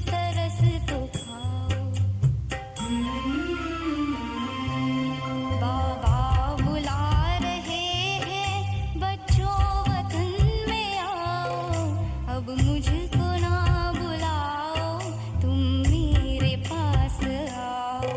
तरस तो खाओ। बाबा बुला रहे हैं बच्चों वतन में आओ, अब मुझको ना बुलाओ, तुम मेरे पास आओ।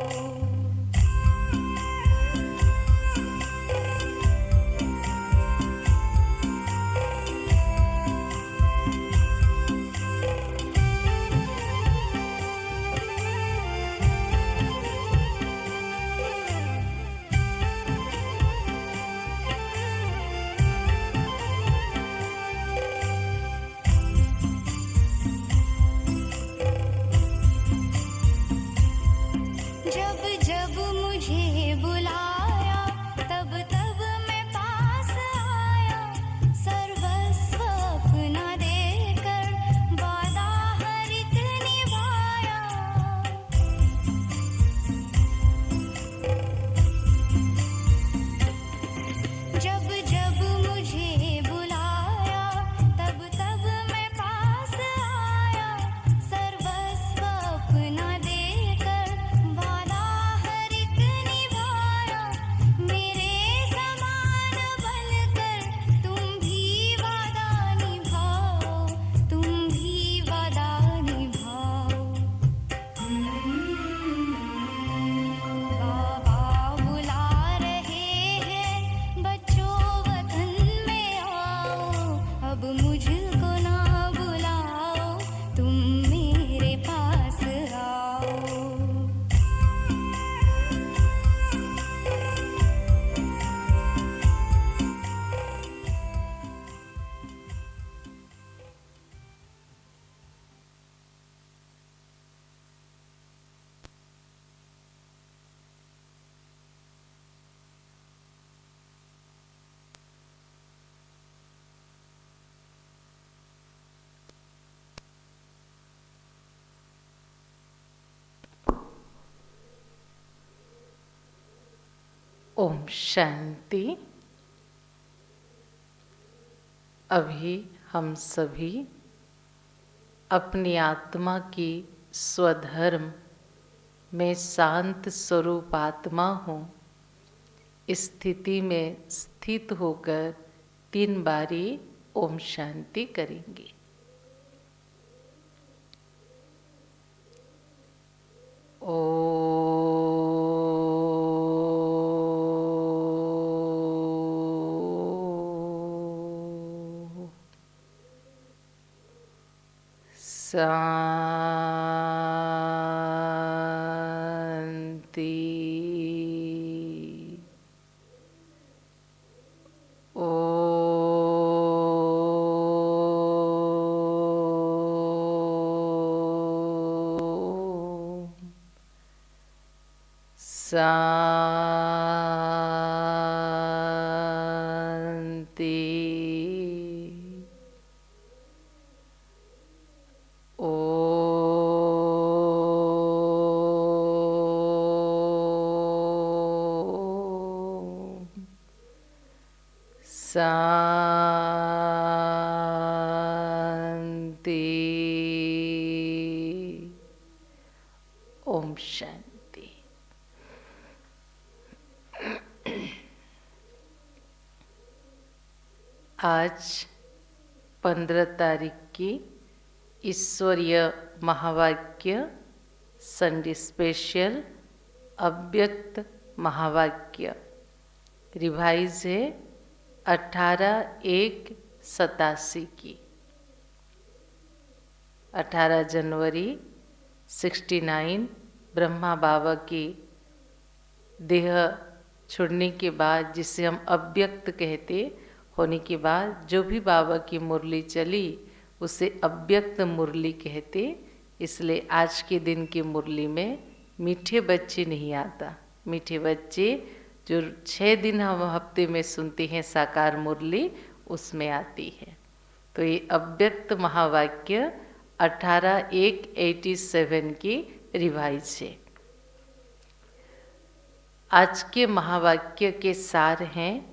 जब जब मुझे बुलाया तब तब मैं पास आया, सर्वस्व अपना देकर वादा हर एक निभाया। जब जब मुझे बुलाया तब तब मैं पास आया, सर्वस्व अपना देकर वादा हर एक निभाया। मेरे समान बनकर तुम भी वादा निभाओ, तुम भी वादा निभाओ। बाबा बुला रहे हैं बच्चों वतन में आओ, अब मुझको ना बुलाओ, तुम मेरे पास आओ। ओम शांति। अभी हम सभी अपनी आत्मा की स्वधर्म में शांत स्वरूप आत्मा हूँ इस स्थिति में स्थित होकर 3 बारी ओम शांति करेंगे। शांति। शांति। शांति। ओम शांति। आज 15 तारीख की ईश्वरीय महावाक्य संडे स्पेशल अव्यक्त महावाक्य रिवाइज है 18/1/87 की। 18 जनवरी 69 ब्रह्मा बाबा की देह छोड़ने के बाद, जिसे हम अव्यक्त कहते, होने के बाद जो भी बाबा की मुरली चली उसे अव्यक्त मुरली कहते। इसलिए आज के दिन की मुरली में मीठे बच्चे नहीं आता। मीठे बच्चे जो 6 दिन हम हफ्ते में सुनते हैं साकार मुरली, उसमें आती है। तो ये अव्यक्त महावाक्य 18/1/87 की रिवाइज है। आज के महावाक्य के सार हैं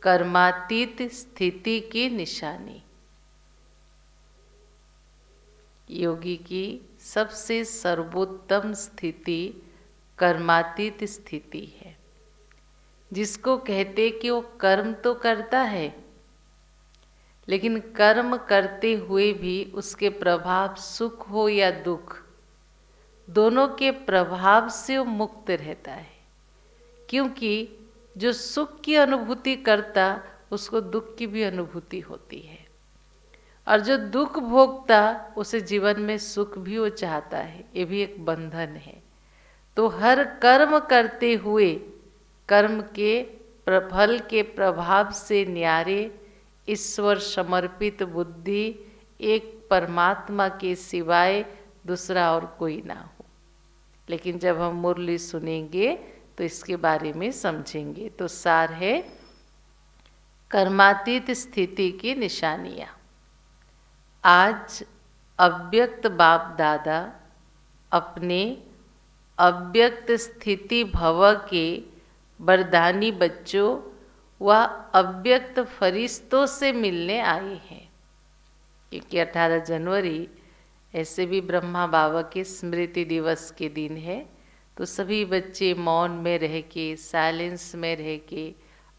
कर्मातीत स्थिति की निशानी। योगी की सबसे सर्वोत्तम स्थिति कर्मातीत स्थिति है, जिसको कहते कि वो कर्म तो करता है, लेकिन कर्म करते हुए भी उसके प्रभाव सुख हो या दुख, दोनों के प्रभाव से वो मुक्त रहता है। क्योंकि जो सुख की अनुभूति करता उसको दुख की भी अनुभूति होती है, और जो दुख भोगता उसे जीवन में सुख भी वो चाहता है। ये भी एक बंधन है। तो हर कर्म करते हुए कर्म के फल के प्रभाव से न्यारे ईश्वर समर्पित बुद्धि एक परमात्मा के सिवाय दूसरा और कोई ना हो। लेकिन जब हम मुरली सुनेंगे तो इसके बारे में समझेंगे। तो सार है कर्मातीत स्थिति की निशानियाँ। आज अव्यक्त बाप दादा अपने अव्यक्त स्थिति भव के वरदानी बच्चों व अव्यक्त फरिश्तों से मिलने आए हैं। क्योंकि 18 जनवरी ऐसे भी ब्रह्मा बाबा के स्मृति दिवस के दिन है, तो सभी बच्चे मौन में रह के, साइलेंस में रह के,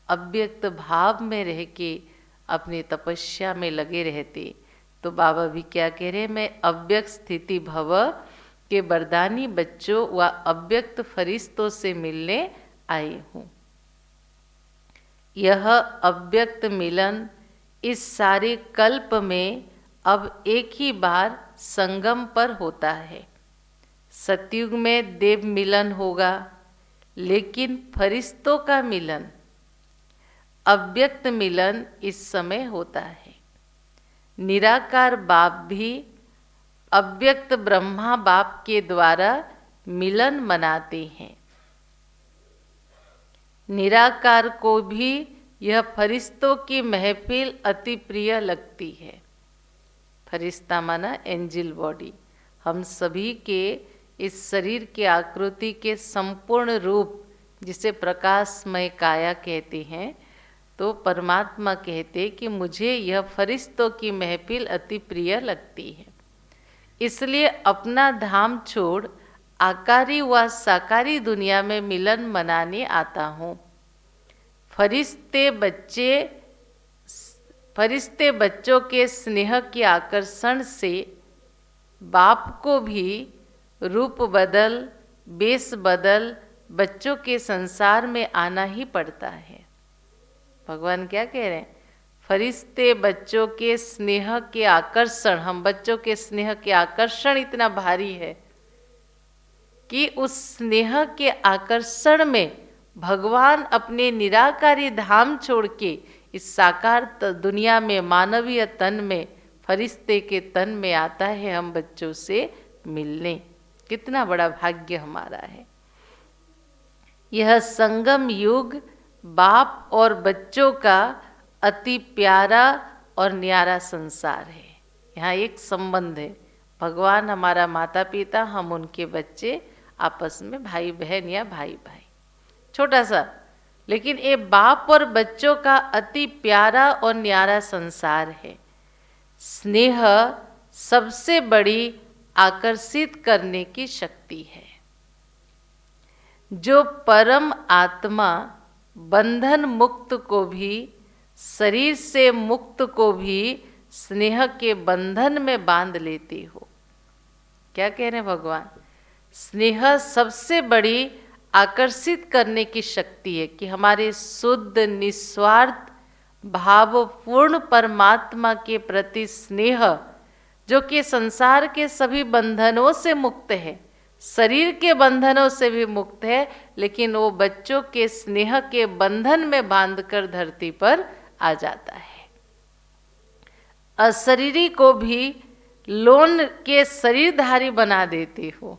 अव्यक्त भाव में रह के अपनी तपस्या में लगे रहते। तो बाबा भी क्या कह रहे हैं, मैं अव्यक्त स्थिति भव के वरदानी बच्चों व अव्यक्त फरिश्तों से मिलने आई हूँ। यह अव्यक्त मिलन इस सारे कल्प में अब एक ही बार संगम पर होता है। सतयुग में देव मिलन होगा, लेकिन फरिश्तों का मिलन, अव्यक्त मिलन इस समय होता है। निराकार बाप भी अव्यक्त ब्रह्मा बाप के द्वारा मिलन मनाते हैं। निराकार को भी यह फरिश्तों की महफिल अति प्रिय लगती है। फरिश्ता माना एंजिल बॉडी। हम सभी के इस शरीर के आकृति के संपूर्ण रूप, जिसे प्रकाशमय काया कहते हैं, तो परमात्मा कहते कि मुझे यह फरिश्तों की महफिल अति प्रिय लगती है। इसलिए अपना धाम छोड़ आकारी व साकारी दुनिया में मिलन मनाने आता हूँ। फरिश्ते बच्चों के स्नेह के आकर्षण से बाप को भी रूप बदल, वेश बदल बच्चों के संसार में आना ही पड़ता है। भगवान क्या कह रहे हैं, फरिश्ते बच्चों के स्नेह के आकर्षण, हम बच्चों के स्नेह के आकर्षण इतना भारी है कि उस स्नेह के आकर्षण में भगवान अपने निराकारी धाम छोड़ के इस साकार दुनिया में, मानवीय तन में, फरिश्ते के तन में आता है हम बच्चों से मिलने। कितना बड़ा भाग्य हमारा है। यह संगम युग बाप और बच्चों का अति प्यारा और न्यारा संसार है। यहाँ एक संबंध है, भगवान हमारा माता पिता, हम उनके बच्चे, आपस में भाई बहन या भाई भाई, छोटा सा, लेकिन ये बाप और बच्चों का अति प्यारा और न्यारा संसार है। स्नेह सबसे बड़ी आकर्षित करने की शक्ति है। जो परम आत्मा बंधन मुक्त को भी, शरीर से मुक्त को भी स्नेह के बंधन में बांध लेती हो। क्या कह रहे हैं भगवान, स्नेह सबसे बड़ी आकर्षित करने की शक्ति है कि हमारे शुद्ध निस्वार्थ भावपूर्ण परमात्मा के प्रति स्नेह, जो कि संसार के सभी बंधनों से मुक्त है, शरीर के बंधनों से भी मुक्त है, लेकिन वो बच्चों के स्नेह के बंधन में बांधकर धरती पर आ जाता है। अशरीरी को भी लोन के शरीरधारी बना देती हो।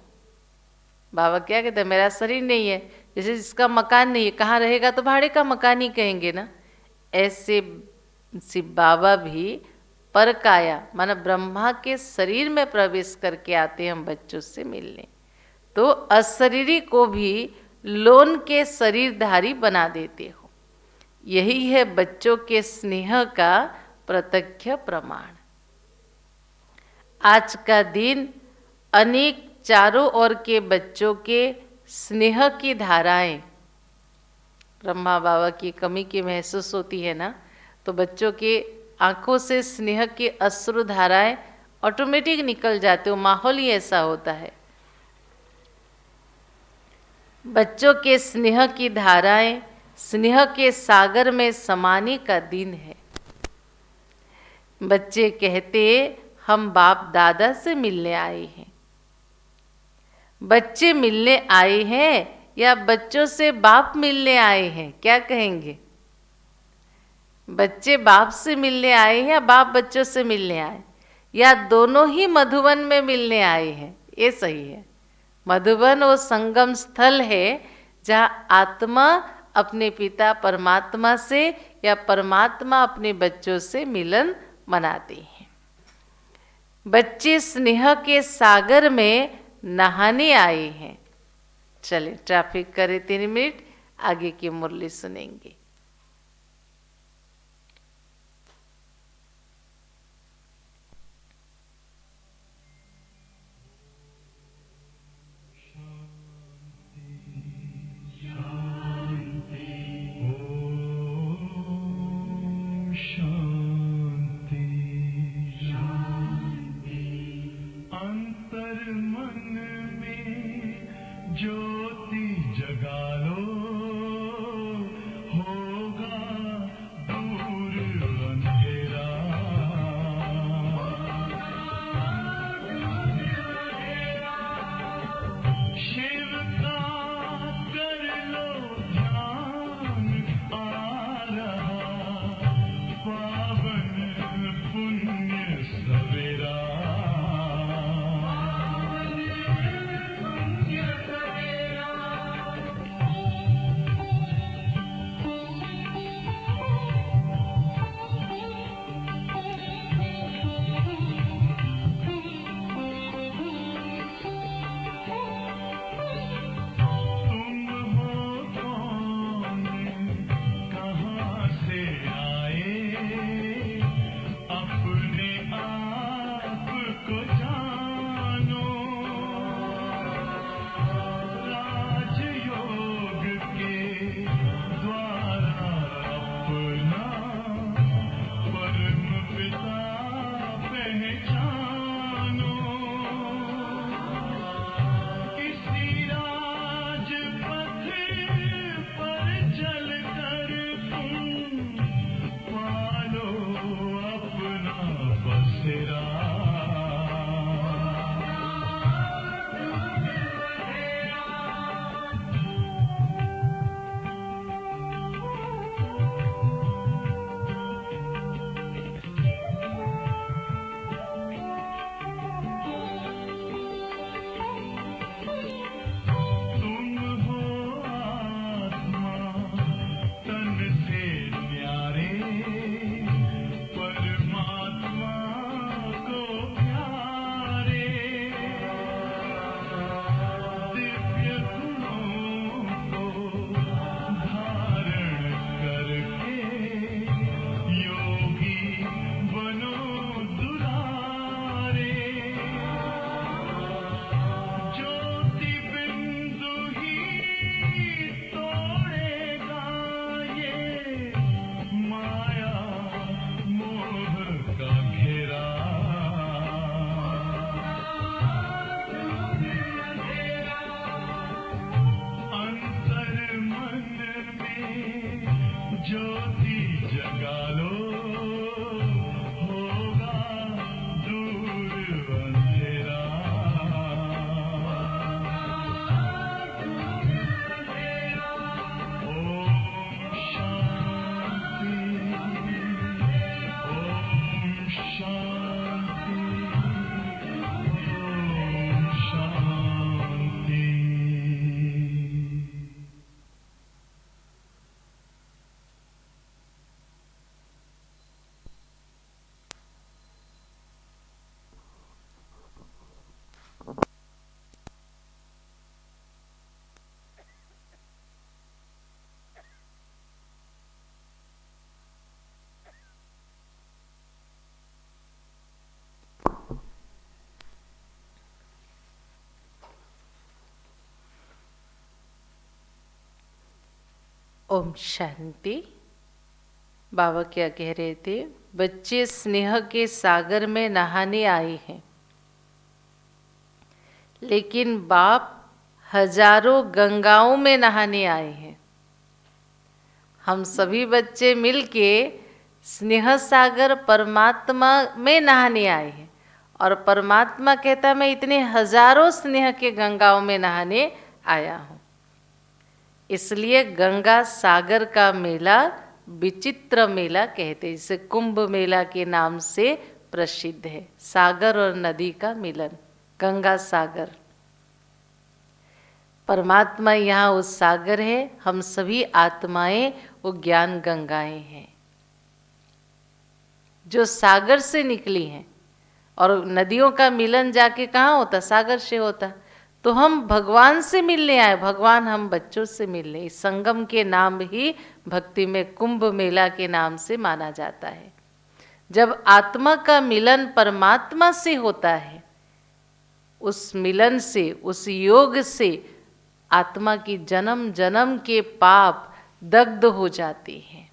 बाबा क्या कहते हैं, मेरा शरीर नहीं है, जैसे जिसका मकान नहीं है, कहाँ रहेगा, तो भाड़े का मकान ही कहेंगे ना। ऐसे शिव बाबा भी परकाया माना ब्रह्मा के शरीर में प्रवेश करके आते हैं हम बच्चों से मिलने। तो अशरीरी को भी लोन के शरीरधारी बना देते हो। यही है बच्चों के स्नेह का प्रत्यक्ष प्रमाण। आज का दिन अनेक चारों ओर के बच्चों के स्नेह की धाराएं, ब्रह्मा बाबा की कमी की महसूस होती है ना, तो बच्चों के आंखों से स्नेह की अश्रु धाराएं ऑटोमेटिक निकल जाते हो, माहौल ही ऐसा होता है। बच्चों के स्नेह की धाराएं स्नेह के सागर में समाने का दिन है। बच्चे कहते हम बाप दादा से मिलने आए हैं। बच्चे मिलने आए हैं या बच्चों से बाप मिलने आए हैं, क्या कहेंगे? बच्चे बाप से मिलने आए हैं या बाप बच्चों से मिलने आए, या दोनों ही मधुबन में मिलने आए हैं? ये सही है। मधुबन वो संगम स्थल है जहाँ आत्मा अपने पिता परमात्मा से या परमात्मा अपने बच्चों से मिलन मनाते हैं। बच्चे स्नेह के सागर में नहाने आए हैं। चले ट्रैफिक करे 3 मिनट, आगे की मुरली सुनेंगे। ज्योति जगा लो, होगा दूर अंधेरा। शिव का कर लो ध्यान, आ रहा पावन पुण्य सवेरा। ओम शांति। बाबा क्या कह रहे थे? बच्चे स्नेह के सागर में नहाने आए हैं, लेकिन बाप हजारों गंगाओं में नहाने आए हैं। हम सभी बच्चे मिलके स्नेह सागर परमात्मा में नहाने आए हैं, और परमात्मा कहता मैं इतने हजारों स्नेह के गंगाओं में नहाने आया हूँ। इसलिए गंगा सागर का मेला विचित्र मेला कहते हैं, जिसे कुंभ मेला के नाम से प्रसिद्ध है। सागर और नदी का मिलन, गंगा सागर। परमात्मा यहाँ उस सागर है, हम सभी आत्माएं वो ज्ञान गंगाएं हैं जो सागर से निकली हैं। और नदियों का मिलन जाके कहाँ होता? सागर से होता। तो हम भगवान से मिलने आए, भगवान हम बच्चों से मिलने। इस संगम के नाम ही भक्ति में कुंभ मेला के नाम से माना जाता है। जब आत्मा का मिलन परमात्मा से होता है, उस मिलन से, उस योग से आत्मा की जन्म जन्म के पाप दग्ध हो जाते हैं,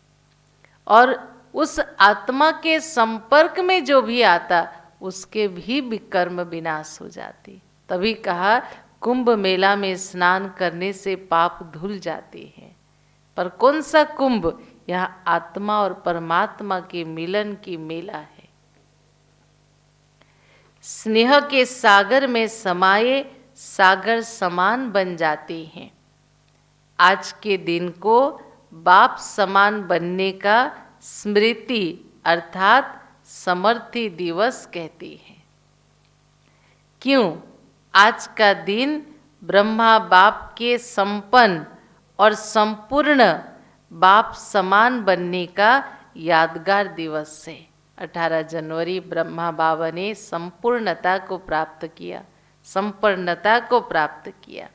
और उस आत्मा के संपर्क में जो भी आता उसके भी विकर्म विनाश हो जाते। तभी कहा कुंभ मेला में स्नान करने से पाप धुल जाते हैं। पर कौन सा कुंभ? यह आत्मा और परमात्मा के मिलन की मेला है। स्नेह के सागर में समाये सागर समान बन जाते हैं। आज के दिन को बाप समान बनने का स्मृति अर्थात समर्थी दिवस कहते हैं। क्यों? आज का दिन ब्रह्मा बाप के संपन्न और संपूर्ण बाप समान बनने का यादगार दिवस है। 18 जनवरी ब्रह्मा बाबा ने संपूर्णता को प्राप्त किया, संपन्नता को प्राप्त किया।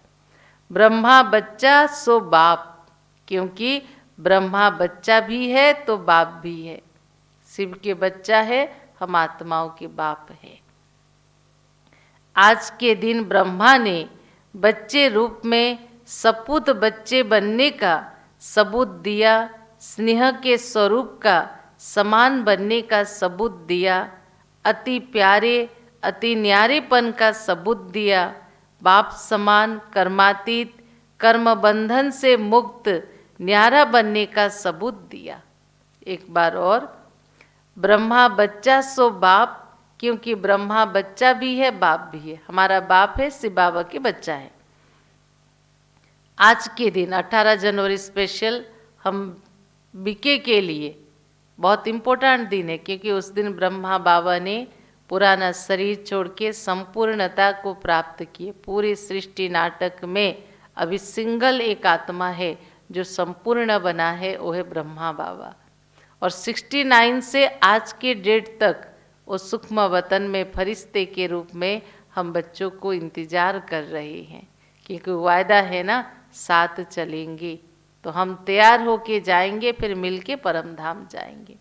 ब्रह्मा बच्चा सो बाप, क्योंकि ब्रह्मा बच्चा भी है तो बाप भी है। शिव के बच्चा है, हम आत्माओं के बाप है। आज के दिन ब्रह्मा ने बच्चे रूप में सपूत बच्चे बनने का सबूत दिया, स्नेह के स्वरूप का समान बनने का सबूत दिया, अति प्यारे अति न्यारेपन का सबूत दिया, बाप समान कर्मातीत कर्म बंधन से मुक्त न्यारा बनने का सबूत दिया। एक बार और, ब्रह्मा बच्चा सो बाप, क्योंकि ब्रह्मा बच्चा भी है बाप भी है। हमारा बाप है, शिव बाबा के बच्चा है। आज के दिन 18 जनवरी स्पेशल हम बीके के लिए बहुत इम्पोर्टेंट दिन है, क्योंकि उस दिन ब्रह्मा बाबा ने पुराना शरीर छोड़ के संपूर्णता को प्राप्त किए। पूरी सृष्टि नाटक में अभी सिंगल एक आत्मा है जो संपूर्ण बना है, वो है ब्रह्मा बाबा। और 69 से आज के डेट तक वो सूक्ष्म वतन में फरिश्ते के रूप में हम बच्चों को इंतजार कर रहे हैं, क्योंकि वायदा है ना, साथ चलेंगे तो हम तैयार होके जाएंगे, फिर मिलके परम धाम जाएंगे।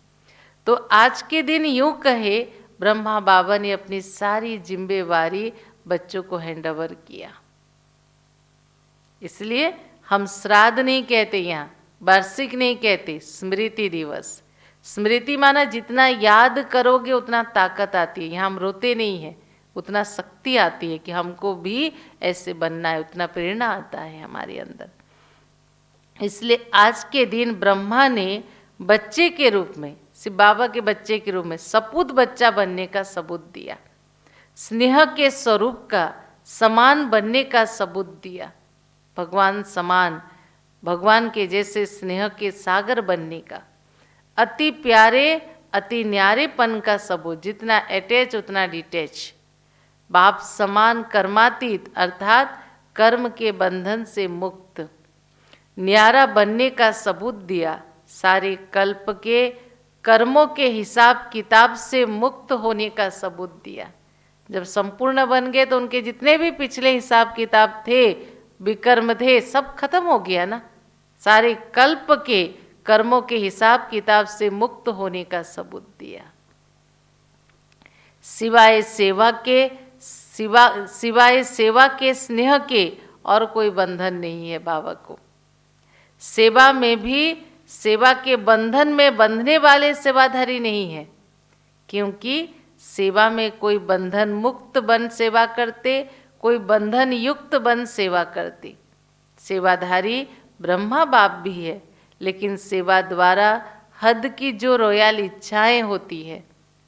तो आज के दिन यूं कहे ब्रह्मा बाबा ने अपनी सारी जिम्मेवारी बच्चों को हैंडओवर किया। इसलिए हम श्राद्ध नहीं कहते, यहाँ वार्षिक नहीं कहते, स्मृति दिवस। स्मृति माना जितना याद करोगे उतना ताकत आती है। यहाँ हम रोते नहीं हैं, उतना शक्ति आती है कि हमको भी ऐसे बनना है, उतना प्रेरणा आता है हमारे अंदर। इसलिए आज के दिन ब्रह्मा ने बच्चे के रूप में, शिव बाबा के बच्चे के रूप में सपूत बच्चा बनने का सबूत दिया, स्नेह के स्वरूप का समान बनने का सबूत दिया, भगवान समान, भगवान के जैसे स्नेह के सागर बनने का, अति प्यारे अति न्यारेपन का सबूत, जितना अटैच उतना डिटैच, बाप समान कर्मातीत अर्थात कर्म के बंधन से मुक्त, न्यारा बनने का सबूत दिया, सारे कल्प के कर्मों के हिसाब किताब से मुक्त होने का सबूत दिया। जब संपूर्ण बन गए तो उनके जितने भी पिछले हिसाब किताब थे, विकर्म थे, सब खत्म हो गया ना। सारे कल्प के कर्मों के हिसाब किताब से मुक्त होने का सबूत दिया। सिवाय सेवा के स्नेह के और कोई बंधन नहीं है बाबा को। सेवा में भी सेवा के बंधन में बंधने वाले सेवाधारी नहीं है, क्योंकि सेवा में कोई बंधन मुक्त बन सेवा करते, कोई बंधन युक्त बन सेवा करते। सेवाधारी ब्रह्मा बाप भी है, लेकिन सेवा द्वारा हद की जो रोयाल इच्छाएं होती है,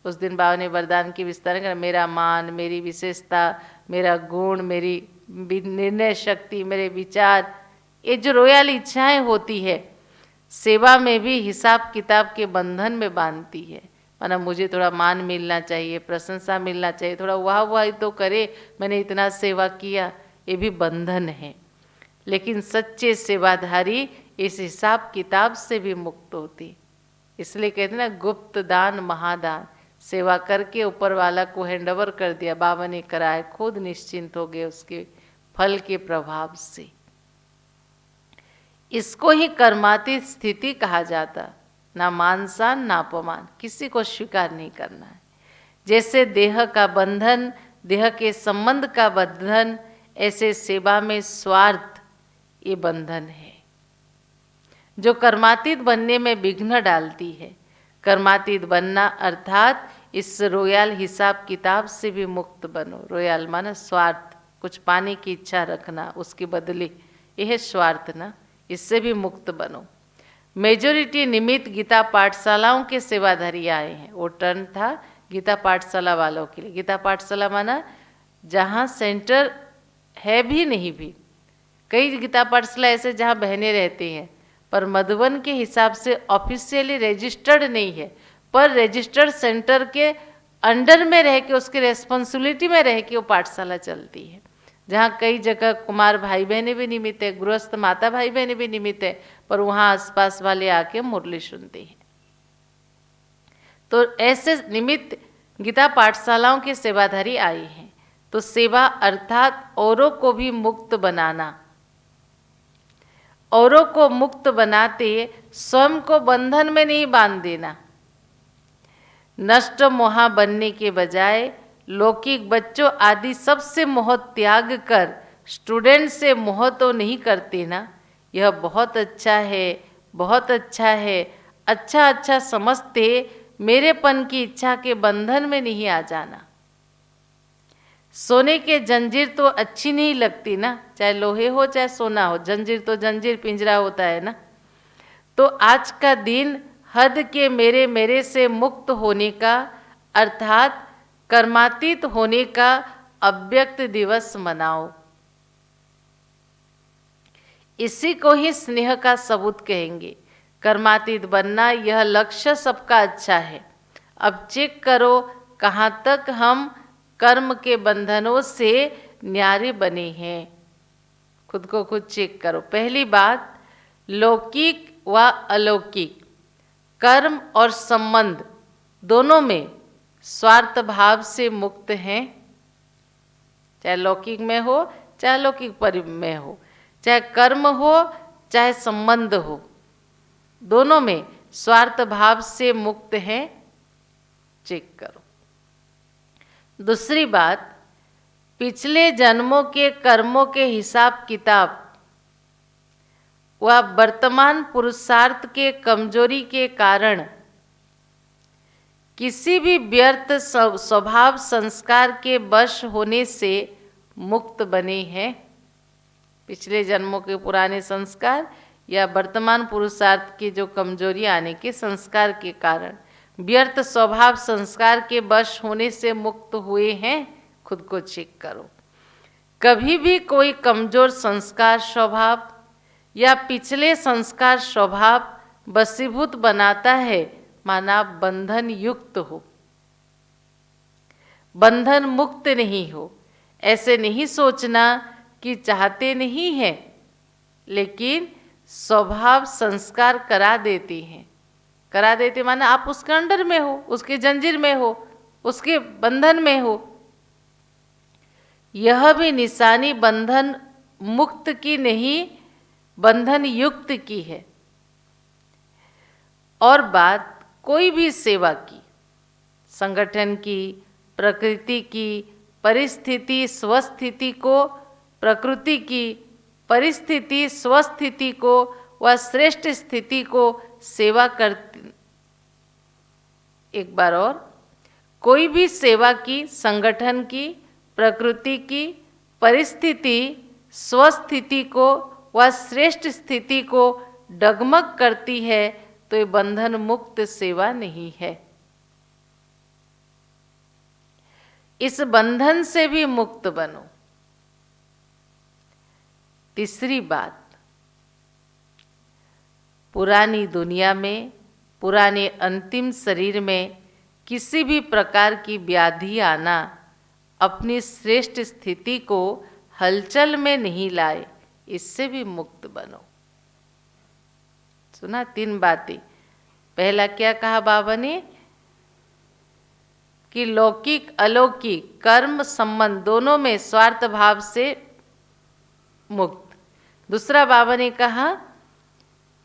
उस दिन बाबा ने वरदान की विस्तार कर, मेरा मान, मेरी विशेषता, मेरा गुण, मेरी निर्णय शक्ति, मेरे विचार, ये जो रोयाल इच्छाएं होती है, सेवा में भी हिसाब किताब के बंधन में बांधती है। माना मुझे थोड़ा मान मिलना चाहिए, प्रशंसा मिलना चाहिए, थोड़ा वाह वाह तो करे, मैंने इतना सेवा किया, ये भी बंधन है। लेकिन सच्चे सेवाधारी इस हिसाब किताब से भी मुक्त होती। इसलिए कहते ना, गुप्त दान महादान। सेवा करके ऊपर वाला को हैंडओवर कर दिया, बाबा ने कराए, खुद निश्चिंत हो गए उसके फल के प्रभाव से। इसको ही कर्मातीत स्थिति कहा जाता। ना मानसान ना अपमान, किसी को स्वीकार नहीं करना है। जैसे देह का बंधन, देह के संबंध का बंधन, ऐसे सेवा में स्वार्थ ये बंधन है जो कर्मातीत बनने में विघ्न डालती है। कर्मातीत बनना अर्थात इस रोयाल हिसाब किताब से भी मुक्त बनो। रोयाल माना स्वार्थ, कुछ पाने की इच्छा रखना, उसके बदले, यह स्वार्थ ना, इससे भी मुक्त बनो। मेजोरिटी निमित्त गीता पाठशालाओं के सेवाधारी आए हैं। वो टर्न था गीता पाठशाला वालों के लिए। गीता पाठशाला माना जहाँ सेंटर है भी नहीं भी। कई गीता पाठशाला ऐसे जहाँ बहनें रहती हैं, पर मधुबन के हिसाब से ऑफिशियली रजिस्टर्ड नहीं है, पर रजिस्टर्ड सेंटर के अंडर में रह के, उसकी रेस्पॉन्सिबिलिटी में रह के वो पाठशाला चलती है। जहाँ कई जगह कुमार भाई बहनें भी निमित्त है, गृहस्थ माता भाई बहनें भी निमित्त है, पर वहाँ आसपास वाले आके मुरली सुनते हैं। तो ऐसे निमित्त गीता पाठशालाओं के सेवाधारी आए हैं। तो सेवा अर्थात औरों को भी मुक्त बनाना, औरों को मुक्त बनाते स्वयं को बंधन में नहीं बांध देना। नष्ट मोहा बनने के बजाय लौकिक बच्चों आदि सबसे मोह त्याग कर स्टूडेंट से मोह तो नहीं करते ना, यह बहुत अच्छा है, बहुत अच्छा है, अच्छा अच्छा समझते मेरेपन की इच्छा के बंधन में नहीं आ जाना। सोने के जंजीर तो अच्छी नहीं लगती ना, चाहे लोहे हो चाहे सोना हो, जंजीर तो जंजीर, पिंजरा होता है ना। तो आज का दिन हद के मेरे मेरे से मुक्त होने का अर्थात कर्मातीत होने का अव्यक्त दिवस मनाओ। इसी को ही स्नेह का सबूत कहेंगे। कर्मातीत बनना यह लक्ष्य सबका अच्छा है। अब चेक करो कहाँ तक हम कर्म के बंधनों से न्यारे बने हैं। खुद को खुद चेक करो। पहली बात, लौकिक व अलौकिक कर्म और संबंध दोनों में स्वार्थ भाव से मुक्त हैं। चाहे लौकिक में हो चाहे अलौकिक में हो, चाहे कर्म हो चाहे संबंध हो, दोनों में स्वार्थ भाव से मुक्त हैं। चेक करो। दूसरी बात, पिछले जन्मों के कर्मों के हिसाब किताब व वर्तमान पुरुषार्थ के कमजोरी के कारण किसी भी व्यर्थ स्वभाव संस्कार के वश होने से मुक्त बने हैं। पिछले जन्मों के पुराने संस्कार या वर्तमान पुरुषार्थ की जो कमजोरी आने के संस्कार के कारण व्यर्थ स्वभाव संस्कार के वश होने से मुक्त हुए हैं। खुद को चेक करो। कभी भी कोई कमजोर संस्कार स्वभाव या पिछले संस्कार स्वभाव वशीभूत बनाता है, माना बंधन युक्त हो, बंधन मुक्त नहीं हो। ऐसे नहीं सोचना कि चाहते नहीं हैं, लेकिन स्वभाव संस्कार करा देते हैं। करा देते माना आप उसके अंडर में हो, उसके जंजीर में हो, उसके बंधन में हो। यह भी निशानी बंधन मुक्त की नहीं, बंधन युक्त की है। और बात कोई भी सेवा की, संगठन की, प्रकृति की, परिस्थिति स्वस्थिति को, प्रकृति की परिस्थिति स्वस्थिति को वह श्रेष्ठ स्थिति को सेवा करती। एक बार और, कोई भी सेवा की, संगठन की, प्रकृति की, परिस्थिति, स्वस्थिति को वह श्रेष्ठ स्थिति को डगमग करती है तो ये बंधन मुक्त सेवा नहीं है। इस बंधन से भी मुक्त बनो। तीसरी बात, पुरानी दुनिया में, पुराने अंतिम शरीर में किसी भी प्रकार की व्याधि आना अपनी श्रेष्ठ स्थिति को हलचल में नहीं लाए, इससे भी मुक्त बनो। सुना 3 बातें। पहला क्या कहा बाबा ने कि लौकिक अलौकिक कर्म संबंध दोनों में स्वार्थ भाव से मुक्त। दूसरा बाबा ने कहा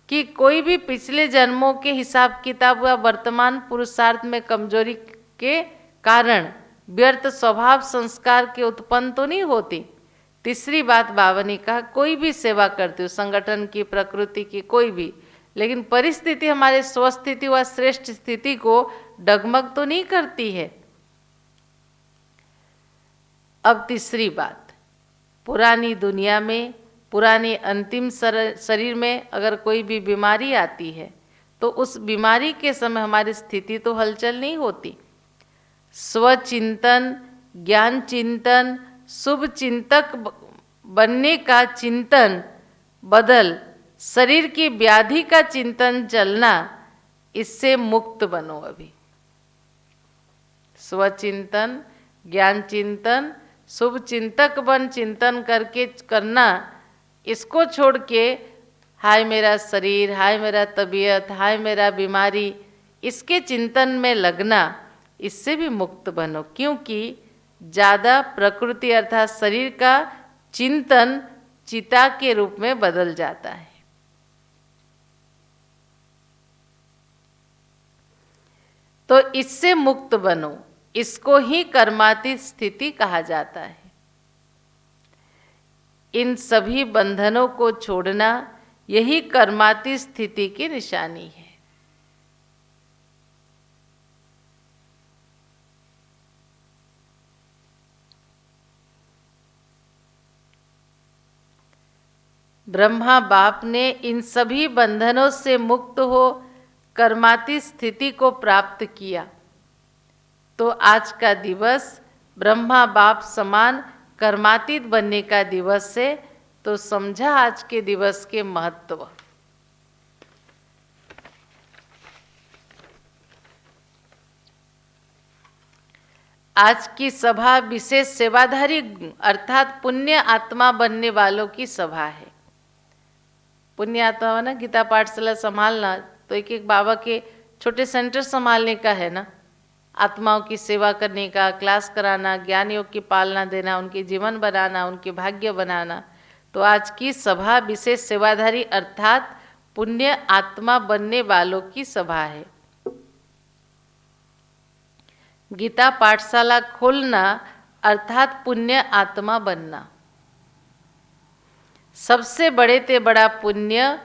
कि कोई भी पिछले जन्मों के हिसाब किताब या वर्तमान पुरुषार्थ में कमजोरी के कारण व्यर्थ स्वभाव संस्कार के उत्पन्न तो नहीं होती। तीसरी बात बाबा ने कहा कोई भी सेवा करते हो, संगठन की, प्रकृति की, कोई भी, लेकिन परिस्थिति हमारे स्वस्थिति व श्रेष्ठ स्थिति को डगमग तो नहीं करती है। अब तीसरी बात, पुरानी दुनिया में, पुराने अंतिम शरीर में अगर कोई भी बीमारी आती है तो उस बीमारी के समय हमारी स्थिति तो हलचल नहीं होती। स्वचिंतन, ज्ञान चिंतन, शुभ चिंतक बनने का चिंतन बदल शरीर की व्याधि का चिंतन चलना, इससे मुक्त बनो। अभी स्वचिंतन, ज्ञान चिंतन, शुभ चिंतक बन चिंतन करके करना, इसको छोड़ के हाय मेरा शरीर, हाय मेरा तबीयत, हाय मेरा बीमारी, इसके चिंतन में लगना, इससे भी मुक्त बनो। क्योंकि ज़्यादा प्रकृति अर्थात शरीर का चिंतन चिता के रूप में बदल जाता है। तो इससे मुक्त बनो, इसको ही कर्मातीत स्थिति कहा जाता है। इन सभी बंधनों को छोड़ना, यही कर्मातीत स्थिति की निशानी है। ब्रह्मा बाप ने इन सभी बंधनों से मुक्त हो कर्मातीत स्थिति को प्राप्त किया। तो आज का दिवस ब्रह्मा बाप समान कर्मातीत बनने का दिवस है। तो समझा आज के दिवस के महत्व। आज की सभा विशेष सेवाधारी अर्थात पुण्य आत्मा बनने वालों की सभा है। पुण्य आत्मा ना, गीता पाठशाला संभालना तो एक एक बाबा के छोटे सेंटर संभालने का है ना, आत्माओं की सेवा करने का, क्लास कराना, ज्ञान योग की पालना देना, उनके जीवन बनाना, उनके भाग्य बनाना। तो आज की सभा विशेष सेवाधारी अर्थात पुण्य आत्मा बनने वालों की सभा है। गीता पाठशाला खोलना अर्थात पुण्य आत्मा बनना। सबसे बड़े ते बड़ा पुण्य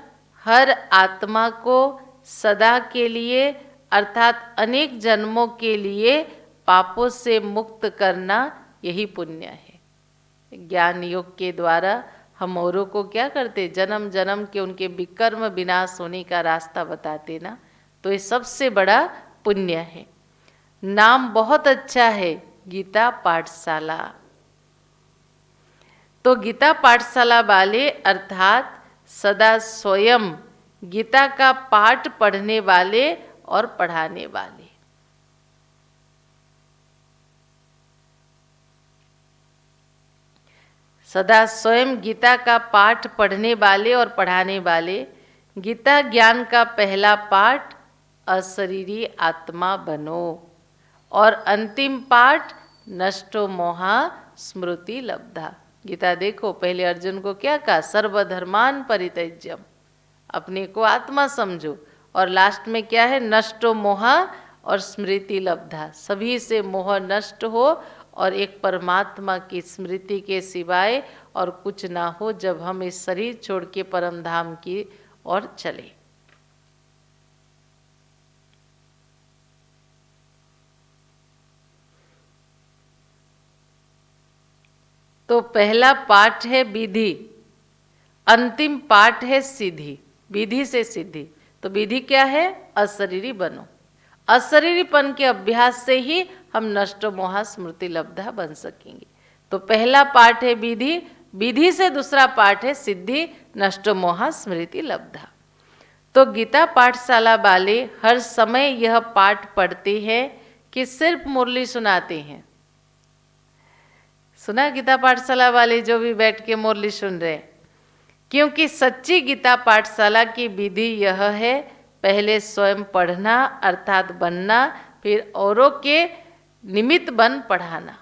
हर आत्मा को सदा के लिए अर्थात अनेक जन्मों के लिए पापों से मुक्त करना, यही पुण्य है। ज्ञान योग के द्वारा हम औरों को क्या करते, जन्म जन्म के उनके विकर्म विनाश होने का रास्ता बताते ना। तो ये सबसे बड़ा पुण्य है। नाम बहुत अच्छा है, गीता पाठशाला। तो गीता पाठशाला वाले अर्थात सदा स्वयं गीता का पाठ पढ़ने वाले और पढ़ाने वाले। सदा स्वयं गीता का पाठ पढ़ने वाले और पढ़ाने वाले। गीता ज्ञान का पहला पाठ अशरीरी आत्मा बनो, और अंतिम पाठ नष्टो मोहा स्मृति लब्धा। गीता देखो, पहले अर्जुन को क्या कहा, सर्वधर्मान परित्यज्यम, अपने को आत्मा समझो, और लास्ट में क्या है, नष्टो मोहा और स्मृति लब्धा, सभी से मोह नष्ट हो और एक परमात्मा की स्मृति के सिवाय और कुछ ना हो। जब हम इस शरीर छोड़ के परम धाम की और चले। तो पहला पाठ है विधि, अंतिम पाठ है सिद्धि, विधि से सिद्धि। तो विधि क्या है? अशरीरी बनो। अशरीरीपन के अभ्यास से ही हम नष्ट मोहा स्मृति लब्धा बन सकेंगे। तो पहला पाठ है विधि, विधि से दूसरा पाठ है सिद्धि, नष्ट मोहा स्मृति लब्धा। तो गीता पाठशाला वाले हर समय यह पाठ पढ़ते हैं कि सिर्फ मुरली सुनाते हैं। सुना गीता पाठशाला वाले जो भी बैठ के मुरली सुन रहे हैं? क्योंकि सच्ची गीता पाठशाला की विधि यह है, पहले स्वयं पढ़ना अर्थात बनना, फिर औरों के निमित्त बन पढ़ाना।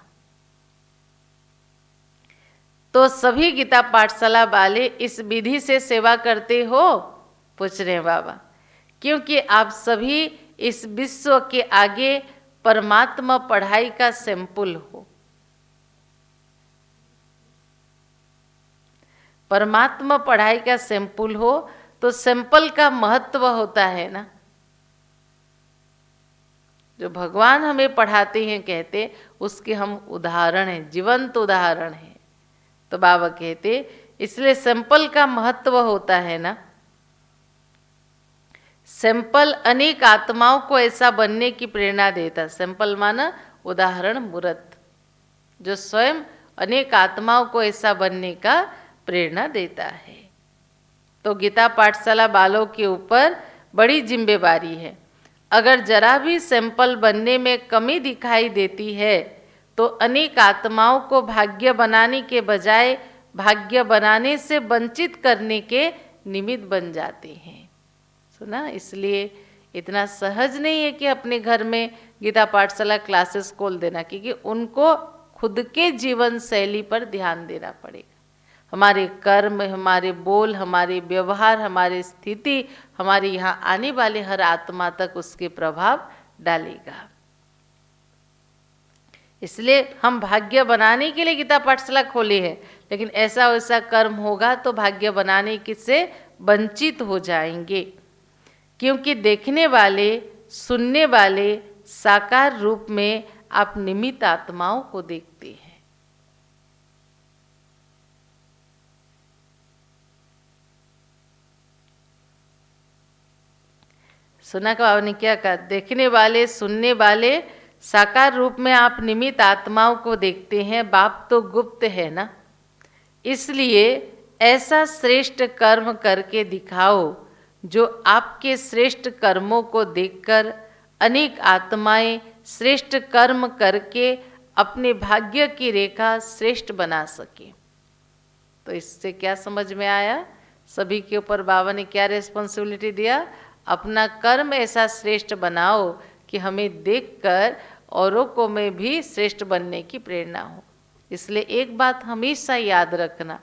तो सभी गीता पाठशाला वाले इस विधि से सेवा करते हो? पूछ रहे हैं बाबा। क्योंकि आप सभी इस विश्व के आगे परमात्मा पढ़ाई का सैंपल हो। परमात्मा पढ़ाई का सैंपल हो तो सैंपल का महत्व होता है ना। जो भगवान हमें पढ़ाते हैं कहते, उसके हम उदाहरण हैं, जीवंत उदाहरण हैं। तो बाबा कहते इसलिए सैंपल का महत्व होता है ना। सैंपल अनेक आत्माओं को ऐसा बनने की प्रेरणा देता। सैंपल माना उदाहरण, मूर्त, जो स्वयं अनेक आत्माओं को ऐसा बनने का प्रेरणा देता है। तो गीता पाठशाला वालों के ऊपर बड़ी जिम्मेवारी है। अगर जरा भी सैंपल बनने में कमी दिखाई देती है तो अनेक आत्माओं को भाग्य बनाने के बजाय भाग्य बनाने से वंचित करने के निमित्त बन जाते हैं। सुना? इसलिए इतना सहज नहीं है कि अपने घर में गीता पाठशाला क्लासेस खोल देना, क्योंकि उनको खुद के जीवन शैली पर ध्यान देना पड़ेगा। हमारे कर्म, हमारे बोल, हमारे व्यवहार, हमारी स्थिति, हमारे यहाँ आने वाले हर आत्मा तक उसके प्रभाव डालेगा। इसलिए हम भाग्य बनाने के लिए गीता पाठशाला खोले हैं, लेकिन ऐसा वैसा कर्म होगा तो भाग्य बनाने से वंचित हो जाएंगे। क्योंकि देखने वाले, सुनने वाले साकार रूप में आप निमित्त आत्माओं को देखते हैं। सुना का बाबा ने क्या कहा? देखने वाले, सुनने वाले साकार रूप में आप निमित्त आत्माओं को देखते हैं। बाप तो गुप्त है ना, इसलिए ऐसा श्रेष्ठ कर्म करके दिखाओ जो आपके श्रेष्ठ कर्मों को देखकर अनेक आत्माएं श्रेष्ठ कर्म करके अपने भाग्य की रेखा श्रेष्ठ बना सके। तो इससे क्या समझ में आया? सभी के ऊपर बाबा ने क्या रिस्पॉन्सिबिलिटी दिया? अपना कर्म ऐसा श्रेष्ठ बनाओ कि हमें देखकर औरों को में भी श्रेष्ठ बनने की प्रेरणा हो। इसलिए एक बात हमेशा याद रखना,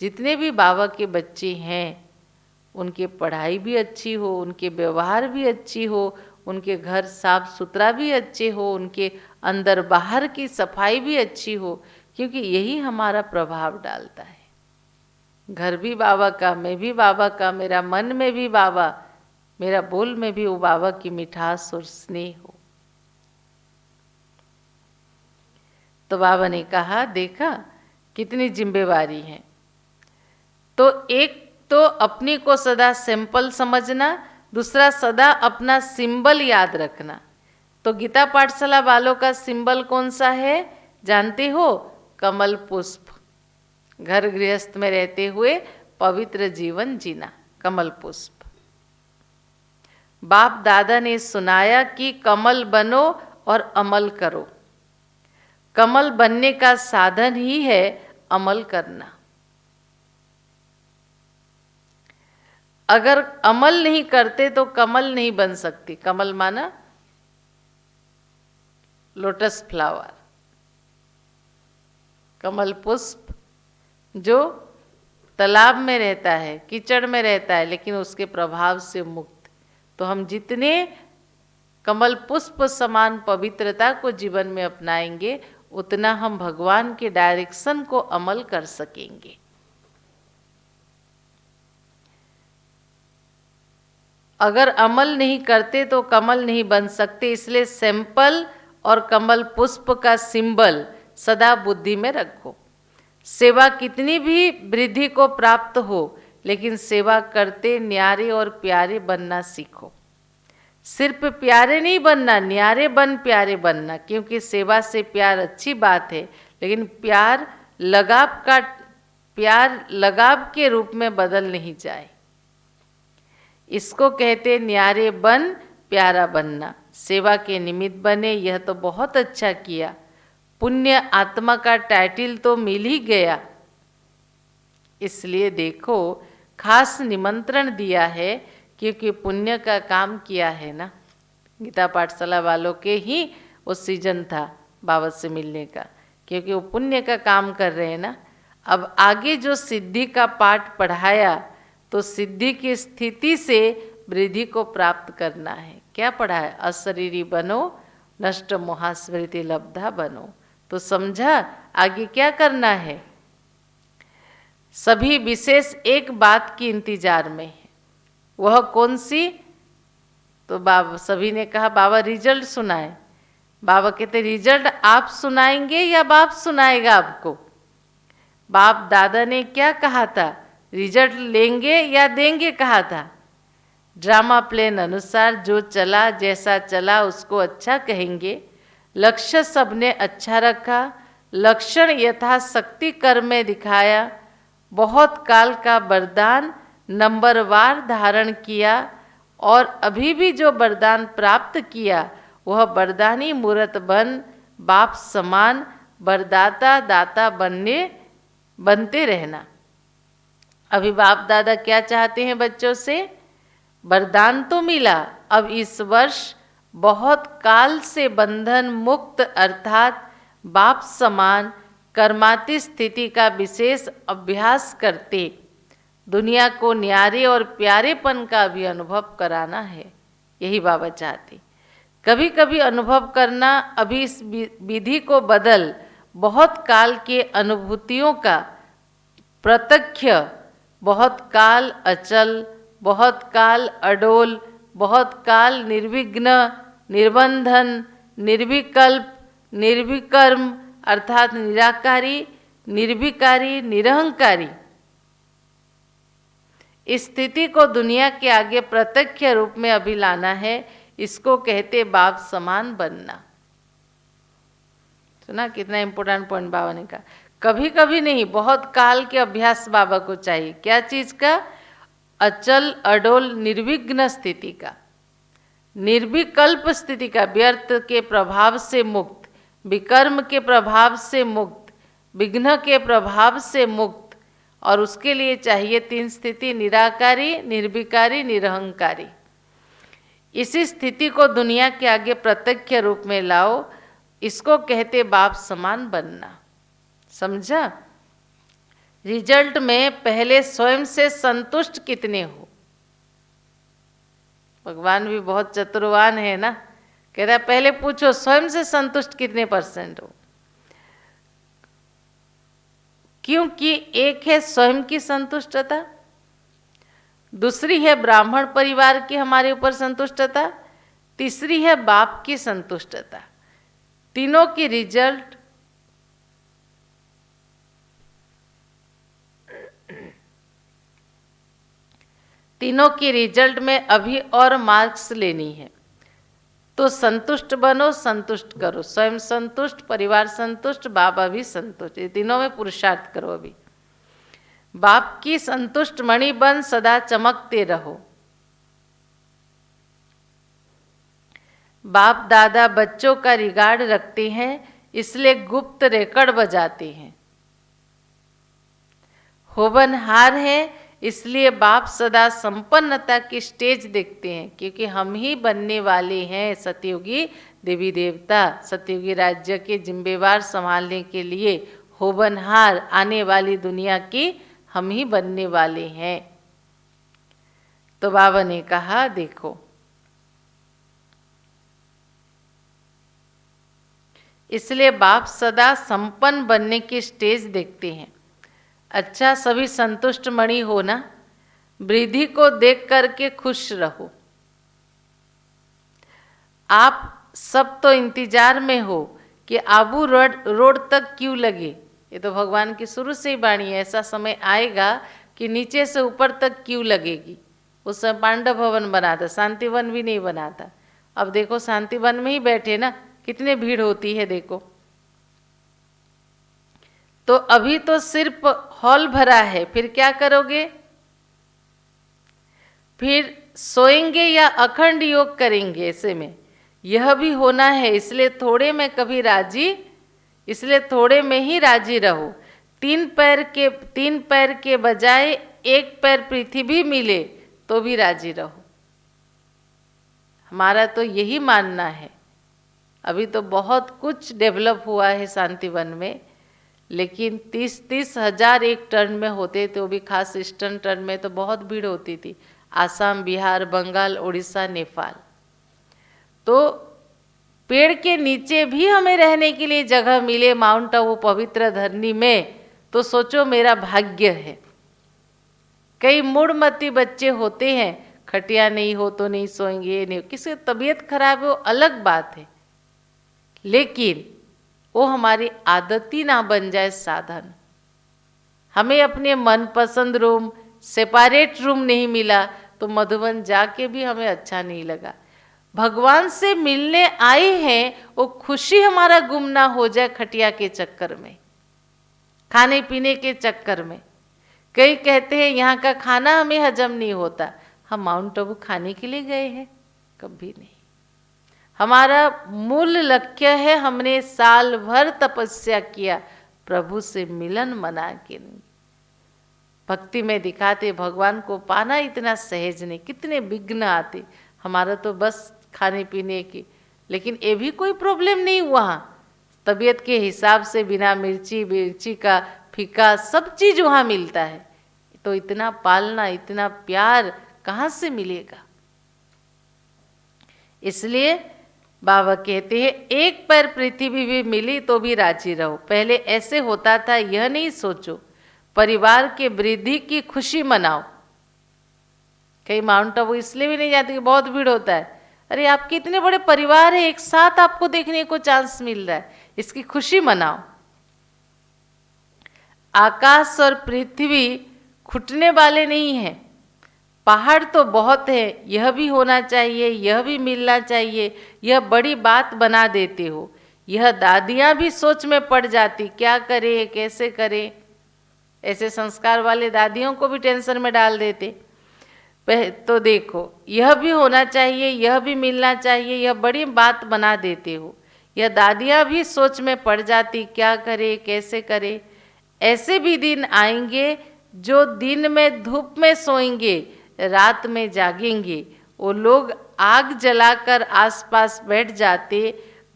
जितने भी बाबा के बच्चे हैं उनकी पढ़ाई भी अच्छी हो, उनके व्यवहार भी अच्छी हो, उनके घर साफ सुथरा भी अच्छे हो, उनके अंदर बाहर की सफाई भी अच्छी हो, क्योंकि यही हमारा प्रभाव डालता है। घर भी बाबा का, मैं भी बाबा का, मेरा मन में भी बाबा, मेरा बोल में भी वो बाबा की मिठास और स्नेह हो। तो बाबा ने कहा, देखा कितनी जिम्मेवारी है। तो एक तो अपने को सदा सैंपल समझना, दूसरा सदा अपना सिंबल याद रखना। तो गीता पाठशाला वालों का सिंबल कौन सा है जानते हो? कमल पुष्प। घर गृहस्थ में रहते हुए पवित्र जीवन जीना, कमल पुष्प। बाप दादा ने सुनाया कि कमल बनो और अमल करो। कमल बनने का साधन ही है अमल करना। अगर अमल नहीं करते तो कमल नहीं बन सकती। कमल माना लोटस फ्लावर, कमल पुष्प जो तालाब में रहता है, कीचड़ में रहता है, लेकिन उसके प्रभाव से मुक्त। तो हम जितने कमल पुष्प समान पवित्रता को जीवन में अपनाएंगे, उतना हम भगवान के डायरेक्शन को अमल कर सकेंगे। अगर अमल नहीं करते तो कमल नहीं बन सकते। इसलिए सैंपल और कमल पुष्प का सिंबल सदा बुद्धि में रखो। सेवा कितनी भी वृद्धि को प्राप्त हो, लेकिन सेवा करते न्यारे और प्यारे बनना सीखो। सिर्फ प्यारे नहीं बनना, न्यारे बन प्यारे बनना, क्योंकि सेवा से प्यार अच्छी बात है, लेकिन प्यार लगाव के रूप में बदल नहीं जाए। इसको कहते न्यारे बन प्यारा बनना। सेवा के निमित्त बने, यह तो बहुत अच्छा किया, पुण्य आत्मा का टाइटल तो मिल ही गया। इसलिए देखो खास निमंत्रण दिया है, क्योंकि पुण्य का काम किया है ना। गीता पाठशाला वालों के ही वो सीजन था बाबा से मिलने का, क्योंकि वो पुण्य का काम कर रहे हैं ना। अब आगे जो सिद्धि का पाठ पढ़ाया, तो सिद्धि की स्थिति से वृद्धि को प्राप्त करना है। क्या पढ़ा है? अशरीरी बनो, नष्ट मोहास्मृति लब्धा बनो। तो समझा आगे क्या करना है। सभी विशेष एक बात की इंतजार में है। वह कौन सी? तो बाबा सभी ने कहा बाबा रिजल्ट सुनाए। बाबा कहते रिजल्ट आप सुनाएंगे या बाप सुनाएगा आपको? बाप दादा ने क्या कहा था? रिजल्ट लेंगे या देंगे कहा था। ड्रामा प्लेन अनुसार जो चला, जैसा चला उसको अच्छा कहेंगे। लक्ष्य सबने अच्छा रखा, लक्षण यथाशक्ति कर्म में दिखाया। बहुत काल का वरदान नंबरवार धारण किया, और अभी भी जो वरदान प्राप्त किया वह वरदानी मूर्त बन बाप समान वरदाता दाता बनते रहना। अभी बाप दादा क्या चाहते हैं बच्चों से? वरदान तो मिला, अब इस वर्ष बहुत काल से बंधन मुक्त अर्थात बाप समान कर्माती स्थिति का विशेष अभ्यास करते दुनिया को न्यारे और प्यारेपन का भी अनुभव कराना है। यही बाबा चाहते। कभी कभी अनुभव करना, अभी इस विधि को बदल बहुत काल के अनुभूतियों का प्रत्यक्ष, बहुत काल अचल, बहुत काल अडोल, बहुत काल निर्विघ्न, निर्बंधन, निर्विकल्प, निर्विकर्म अर्थात निराकारी, निर्विकारी, निरहंकारी इस स्थिति को दुनिया के आगे प्रत्यक्ष रूप में अभी लाना है। इसको कहते बाप समान बनना। सुना कितना इंपॉर्टेंट पॉइंट बाबा ने कहा। कभी कभी नहीं, बहुत काल के अभ्यास बाबा को चाहिए। क्या चीज का? अचल अडोल निर्विघ्न स्थिति का, निर्विकल्प स्थिति का, व्यर्थ के प्रभाव से मुक्त, विकर्म के प्रभाव से मुक्त, विघ्न के प्रभाव से मुक्त। और उसके लिए चाहिए 3 स्थिति: निराकारी, निर्विकारी, निरहंकारी। इसी स्थिति को दुनिया के आगे प्रत्यक्ष रूप में लाओ। इसको कहते बाप समान बनना। समझा? रिजल्ट में पहले स्वयं से संतुष्ट कितने हो। भगवान भी बहुत चतुरवान है ना। कह रहा पहले पूछो स्वयं से संतुष्ट कितने % हो। क्योंकि एक है स्वयं की संतुष्टता, दूसरी है ब्राह्मण परिवार की हमारे ऊपर संतुष्टता, तीसरी है बाप की संतुष्टता। तीनों की रिजल्ट में अभी और मार्क्स लेनी है। तो संतुष्ट बनो, संतुष्ट करो। स्वयं संतुष्ट, परिवार संतुष्ट, बाबा भी संतुष्ट। ये तीनों में पुरुषार्थ करो। अभी बाप की संतुष्ट मणि बन सदा चमकते रहो। बाप दादा बच्चों का रिगार्ड रखते हैं, इसलिए गुप्त रेकड़ बजाते हैं। होबनहार है, इसलिए बाप सदा संपन्नता की स्टेज देखते हैं, क्योंकि हम ही बनने वाले हैं सतयुगी देवी देवता। सतयुगी राज्य के जिम्मेवार संभालने के लिए होबनहार आने वाली दुनिया की हम ही बनने वाले हैं। तो बाबा ने कहा देखो, इसलिए बाप सदा संपन्न बनने की स्टेज देखते हैं। अच्छा, सभी संतुष्ट मणि हो ना। वृद्धि को देख करके खुश रहो। आप सब तो इंतजार में हो कि आबू रोड तक क्यों लगे। ये तो भगवान की शुरू से ही वाणी है, ऐसा समय आएगा कि नीचे से ऊपर तक क्यों लगेगी। उस समय पांडव भवन बना था, शांतिवन भी नहीं बना था। अब देखो शांतिवन में ही बैठे ना, कितने भीड़ होती है देखो। तो अभी तो सिर्फ हॉल भरा है, फिर क्या करोगे? फिर सोएंगे या अखंड योग करेंगे? ऐसे में यह भी होना है, इसलिए थोड़े में कभी राजी, इसलिए थोड़े में ही राजी रहो। तीन पैर के बजाय एक पैर पृथ्वी मिले तो भी राजी रहो। हमारा तो यही मानना है। अभी तो बहुत कुछ डेवलप हुआ है शांतिवन में, लेकिन 30-30 हजार एक टर्न में होते थे, वो भी खास ईस्टर्न टर्न में तो बहुत भीड़ होती थी। आसाम, बिहार, बंगाल, उड़ीसा, नेपाल। तो पेड़ के नीचे भी हमें रहने के लिए जगह मिले माउंट आबू पवित्र धरनी में, तो सोचो मेरा भाग्य है। कई मूढ़मती बच्चे होते हैं, खटिया नहीं हो तो नहीं सोएंगे, नहीं, किसी की तबीयत खराब है वो अलग बात है, लेकिन वो हमारी आदत ही ना बन जाए साधन। हमें अपने मनपसंद रूम, सेपरेट रूम नहीं मिला तो मधुबन जाके भी हमें अच्छा नहीं लगा। भगवान से मिलने आए हैं, वो खुशी हमारा गुम ना हो जाए खटिया के चक्कर में, खाने पीने के चक्कर में। कई कहते हैं यहाँ का खाना हमें हजम नहीं होता। हम माउंट आबू खाने के लिए गए हैं? कभी नहीं। हमारा मूल लक्ष्य है, हमने साल भर तपस्या किया प्रभु से मिलन मना के नहीं। भक्ति में दिखाते भगवान को पाना इतना सहज नहीं, कितने विघ्न आते। हमारा तो बस खाने पीने की, लेकिन ये भी कोई प्रॉब्लम नहीं वहाँ। तबीयत के हिसाब से बिना मिर्ची का फीका सब चीज़ वहाँ मिलता है। तो इतना पालना, इतना प्यार कहाँ से मिलेगा? इसलिए बाबा कहते हैं एक पैर पृथ्वी भी मिली तो भी राजी रहो। पहले ऐसे होता था, यह नहीं सोचो, परिवार के वृद्धि की खुशी मनाओ। कई माउंट आबू इसलिए भी नहीं जाते कि बहुत भीड़ होता है। अरे आपके इतने बड़े परिवार है, एक साथ आपको देखने को चांस मिल रहा है, इसकी खुशी मनाओ। आकाश और पृथ्वी घुटने वाले नहीं हैं। पहाड़ तो बहुत है, यह भी होना चाहिए, यह भी मिलना चाहिए, यह बड़ी बात बना देते हो। यह दादियाँ भी सोच में पड़ जाती, क्या करें कैसे करें। ऐसे संस्कार वाले दादियों को भी टेंशन में डाल देते। तो देखो, यह भी होना चाहिए, यह भी मिलना चाहिए, यह बड़ी बात बना देते हो। यह दादियाँ भी सोच में पड़ जाती, क्या करे कैसे करे। ऐसे भी दिन आएंगे जो दिन में धूप में सोएंगे, रात में जागेंगे। वो लोग आग जलाकर आसपास बैठ जाते,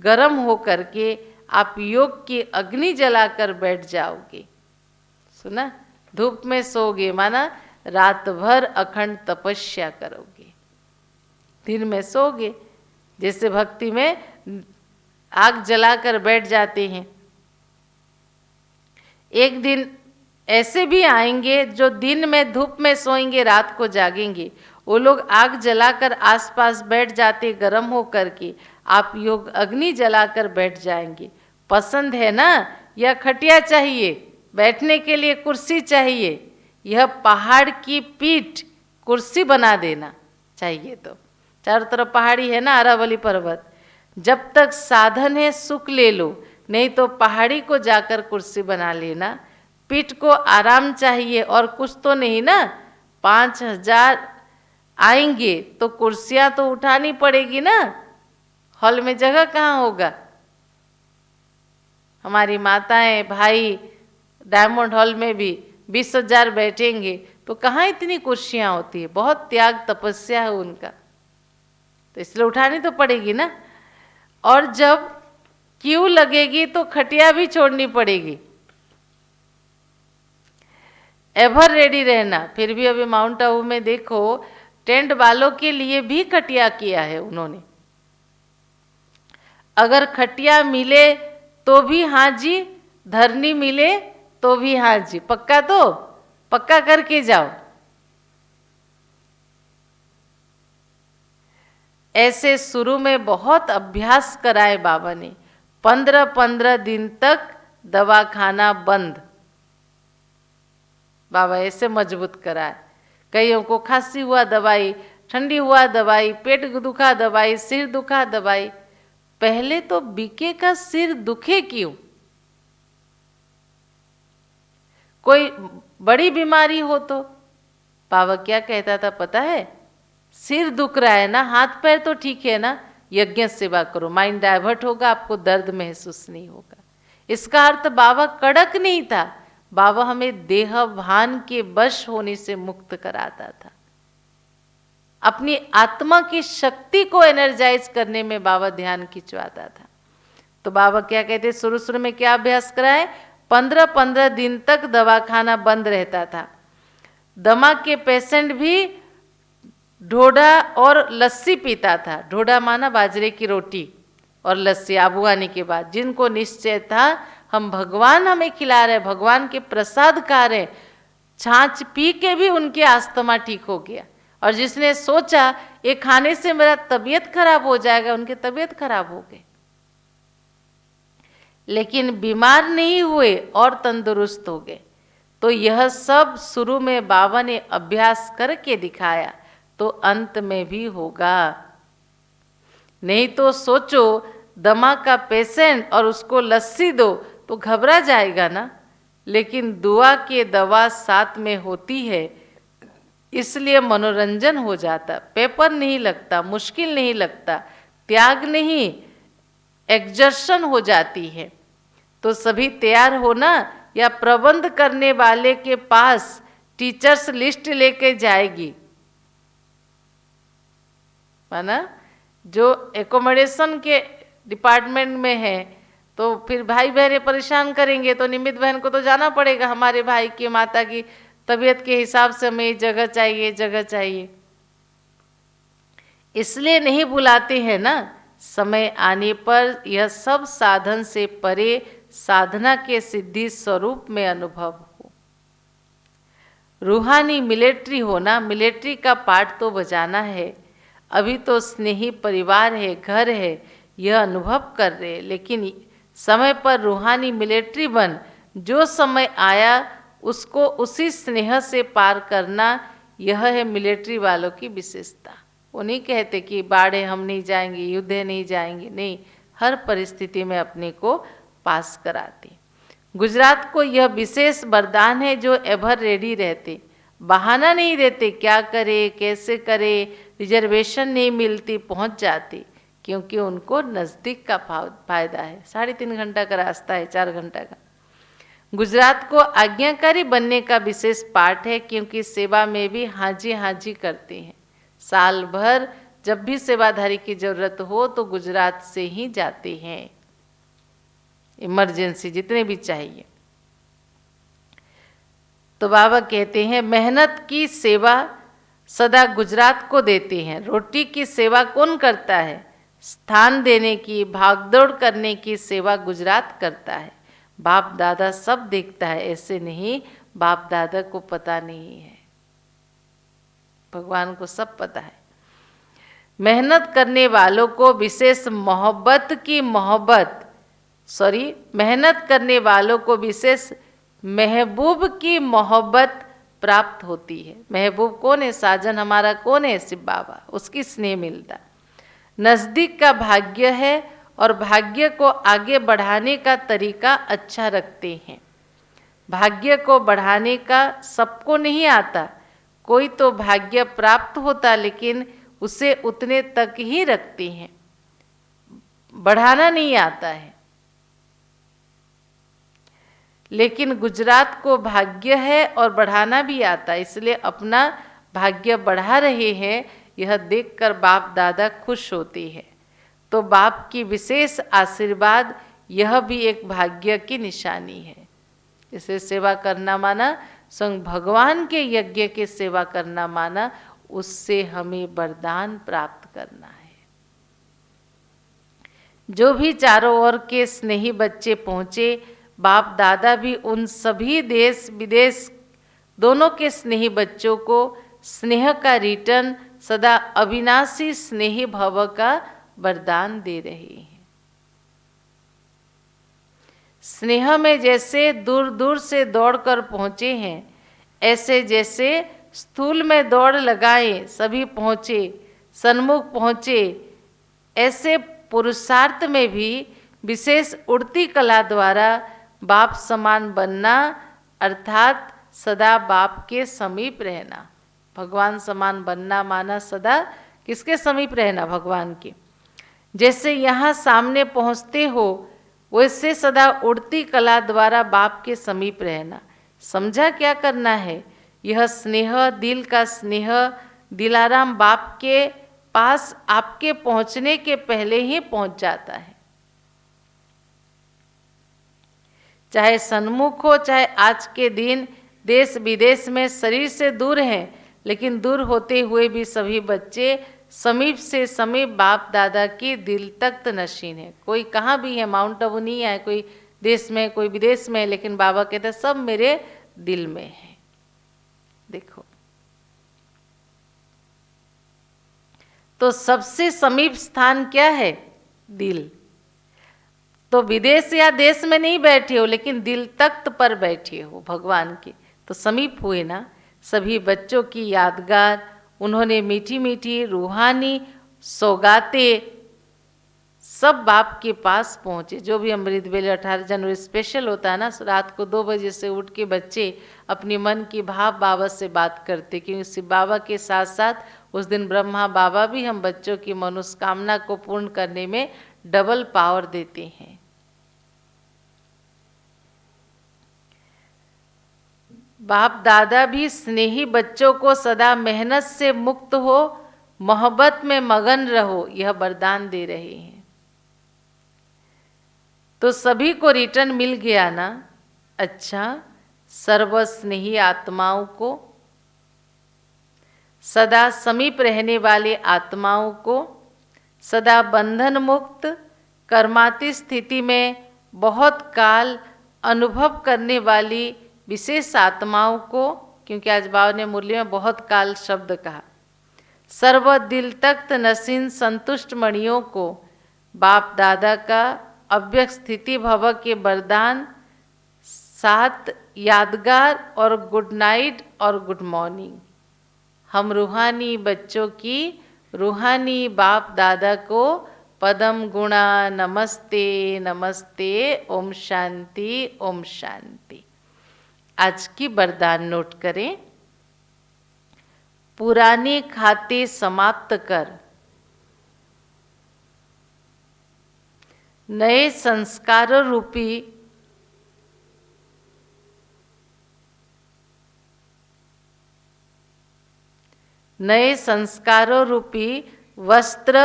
गर्म हो करके आप योग की अग्नि जलाकर बैठ जाओगे। सुना? धूप में सोओगे माना रात भर अखंड तपस्या करोगे, दिन में सोओगे। जैसे भक्ति में आग जलाकर बैठ जाते हैं। एक दिन ऐसे भी आएंगे जो दिन में धूप में सोएंगे, रात को जागेंगे। वो लोग आग जलाकर आसपास बैठ जाते, गर्म हो करके आप योग अग्नि जलाकर बैठ जाएंगे। पसंद है ना? यह खटिया चाहिए, बैठने के लिए कुर्सी चाहिए, यह पहाड़ की पीठ कुर्सी बना देना चाहिए। तो चारों तरफ पहाड़ी है ना, अरावली पर्वत। जब तक साधन है सुख ले लो, नहीं तो पहाड़ी को जाकर कुर्सी बना लेना। पीठ को आराम चाहिए और कुछ तो नहीं ना। 5000 आएंगे तो कुर्सियां तो उठानी पड़ेगी ना, हॉल में जगह कहाँ होगा। हमारी माताएं भाई डायमंड हॉल में भी 20,000 बैठेंगे तो कहाँ इतनी कुर्सियाँ होती है। बहुत त्याग तपस्या है उनका, तो इसलिए उठानी तो पड़ेगी ना। और जब क्यू लगेगी तो खटिया भी छोड़नी पड़ेगी। एवर रेडी रहना। फिर भी अभी माउंट आबू में देखो टेंट वालों के लिए भी खटिया किया है उन्होंने। अगर खटिया मिले तो भी हाँ जी, धरनी मिले तो भी हाँ जी। पक्का तो पक्का करके जाओ। ऐसे शुरू में बहुत अभ्यास कराए बाबा ने, 15-15 दिन तक दवा खाना बंद, बाबा ऐसे मजबूत कराए। कईयों को खांसी हुआ दवाई, ठंडी हुआ दवाई, पेट दुखा दवाई, सिर दुखा दवाई। पहले तो बीके का सिर दुखे क्यों? कोई बड़ी बीमारी हो तो बाबा क्या कहता था पता है? सिर दुख रहा है ना, हाथ पैर तो ठीक है ना, यज्ञ सेवा करो, माइंड डाइवर्ट होगा, आपको दर्द महसूस नहीं होगा। इसका अर्थ बाबा कड़क नहीं था, बाबा हमें देह भान के वश होने से मुक्त कराता था। अपनी आत्मा की शक्ति को एनर्जाइज करने में बाबा ध्यान खिंचवाता था। तो बाबा क्या कहते, शुरू शुरू में क्या अभ्यास कराए? 15-15 दिन तक दवा खाना बंद रहता था। दमा के पेशेंट भी ढोडा और लस्सी पीता था। ढोडा माना बाजरे की रोटी और लस्सी आबू आने के बाद। जिनको निश्चय था हम भगवान हमें खिला रहे, भगवान के प्रसाद खा रहे, छाछ पी के भी उनके अस्थमा ठीक हो गया। और जिसने सोचा ये खाने से मेरा तबीयत खराब हो जाएगा, उनकी तबीयत खराब हो गई, लेकिन बीमार नहीं हुए और तंदुरुस्त हो गए। तो यह सब शुरू में बाबा ने अभ्यास करके दिखाया, तो अंत में भी होगा। नहीं तो सोचो दमा का पेशेंट और उसको लस्सी दो तो घबरा जाएगा ना। लेकिन दुआ की दवा साथ में होती है, इसलिए मनोरंजन हो जाता, पेपर नहीं लगता, मुश्किल नहीं लगता, त्याग नहीं, एग्जर्शन हो जाती है। तो सभी तैयार हो ना, या प्रबंध करने वाले के पास टीचर्स लिस्ट लेके जाएगी, है ना। जो एकोमोडेशन के डिपार्टमेंट में है तो फिर भाई बहने परेशान करेंगे, तो निमित बहन को तो जाना पड़ेगा, हमारे भाई की माता की तबीयत के हिसाब से हमें जगह चाहिए, जगह चाहिए। इसलिए नहीं बुलाते हैं ना। समय आने पर यह सब साधन से परे साधना के सिद्धि स्वरूप में अनुभव हो। रूहानी मिलिट्री होना, मिलिट्री का पार्ट तो बजाना है। अभी तो स्नेही परिवार है, घर है, यह अनुभव कर रहे, लेकिन समय पर रूहानी मिलिट्री बन, जो समय आया उसको उसी स्नेह से पार करना, यह है मिलिट्री वालों की विशेषता। वो नहीं कहते कि बाढ़े हम नहीं जाएंगे, युद्ध नहीं जाएंगे, नहीं, हर परिस्थिति में अपने को पास कराते। गुजरात को यह विशेष वरदान है जो एवर रेडी रहते, बहाना नहीं देते, क्या करे कैसे करे, रिजर्वेशन नहीं मिलती, पहुंच जाती, क्योंकि उनको नज़दीक का फायदा है। 3.5 घंटा का रास्ता है, 4 घंटा का। गुजरात को आज्ञाकारी बनने का विशेष पाठ है, क्योंकि सेवा में भी हाजी हाजी करते हैं। साल भर जब भी सेवाधारी की जरूरत हो तो गुजरात से ही जाते हैं, इमरजेंसी जितने भी चाहिए। तो बाबा कहते हैं मेहनत की सेवा सदा गुजरात को देते हैं। रोटी की सेवा कौन करता है? स्थान देने की, भागदौड़ करने की सेवा गुजरात करता है। बाप दादा सब देखता है, ऐसे नहीं बाप दादा को पता नहीं है, भगवान को सब पता है। मेहनत करने वालों को विशेष मेहनत करने वालों को विशेष महबूब की मोहब्बत प्राप्त होती है। महबूब कौन है? साजन हमारा कौन है? शिव बाबा, उसकी स्नेह मिलता। नज़दीक का भाग्य है और भाग्य को आगे बढ़ाने का तरीका अच्छा रखते हैं। भाग्य को बढ़ाने का सबको नहीं आता, कोई तो भाग्य प्राप्त होता लेकिन उसे उतने तक ही रखते हैं, बढ़ाना नहीं आता है। लेकिन गुजरात को भाग्य है और बढ़ाना भी आता है, इसलिए अपना भाग्य बढ़ा रहे हैं, यह देखकर बाप दादा खुश होते हैं। तो बाप की विशेष आशीर्वाद यह भी एक भाग्य की निशानी है। इसे सेवा करना माना स्वयं भगवान के यज्ञ की सेवा करना माना, उससे हमें वरदान प्राप्त करना है। जो भी चारों ओर के स्नेही बच्चे पहुँचे, बाप दादा भी उन सभी देश विदेश दोनों के स्नेही बच्चों को स्नेह का रिटर्न सदा अविनाशी स्नेही भव का वरदान दे रहे हैं। स्नेह में जैसे दूर दूर से दौड़कर पहुंचे हैं, ऐसे जैसे स्थूल में दौड़ लगाए सभी पहुंचे, सन्मुख पहुंचे, ऐसे पुरुषार्थ में भी विशेष उड़ती कला द्वारा बाप समान बनना, अर्थात सदा बाप के समीप रहना। भगवान समान बनना माना सदा किसके समीप रहना? भगवान के। जैसे यहाँ सामने पहुँचते हो वैसे सदा उड़ती कला द्वारा बाप के समीप रहना। समझा क्या करना है? यह स्नेह, दिल का स्नेह, दिलाराम बाप के पास आपके पहुंचने के पहले ही पहुंच जाता है। चाहे सन्मुख हो, चाहे आज के दिन देश विदेश में शरीर से दूर हैं, लेकिन दूर होते हुए भी सभी बच्चे समीप से समीप बाप दादा की दिल तक नशीन है। कोई कहाँ भी है, माउंट आबू नहीं है, कोई देश में, कोई विदेश में, लेकिन बाबा कहते हैं सब मेरे दिल में है। देखो, तो सबसे समीप स्थान क्या है? दिल। तो विदेश या देश में नहीं बैठे हो, लेकिन दिल तख्त पर बैठे हो भगवान के, तो समीप हुए ना। सभी बच्चों की यादगार उन्होंने मीठी मीठी रूहानी सौगातें सब बाप के पास पहुँचे। जो भी अमृत वेले 18 जनवरी स्पेशल होता है ना, रात को 2 बजे से उठ के बच्चे अपनी मन की भाव बाबा से बात करते, क्योंकि शिव बाबा के साथ साथ उस दिन ब्रह्मा बाबा भी हम बच्चों की मनोकामना को पूर्ण करने में डबल पावर देते हैं। बाप दादा भी स्नेही बच्चों को सदा मेहनत से मुक्त हो, मोहब्बत में मगन रहो, यह वरदान दे रहे हैं। तो सभी को रिटर्न मिल गया ना? अच्छा, सर्वस्नेही आत्माओं को, सदा समीप रहने वाले आत्माओं को, सदा बंधन मुक्त कर्माती स्थिति में बहुत काल अनुभव करने वाली विशेष आत्माओं को, क्योंकि आज बाबा ने मुरली में बहुत काल शब्द कहा, सर्व दिल तख्त नसीन संतुष्ट मणियों को बाप दादा का अव्यक्त स्थिति भव के वरदान, साथ यादगार और गुड नाइट और गुड मॉर्निंग। हम रूहानी बच्चों की रूहानी बाप दादा को पदम गुणा नमस्ते नमस्ते, ओम शांति ओम शांति। आज की वरदान नोट करें। पुराने खाते समाप्त कर नए संस्कार रूपी वस्त्र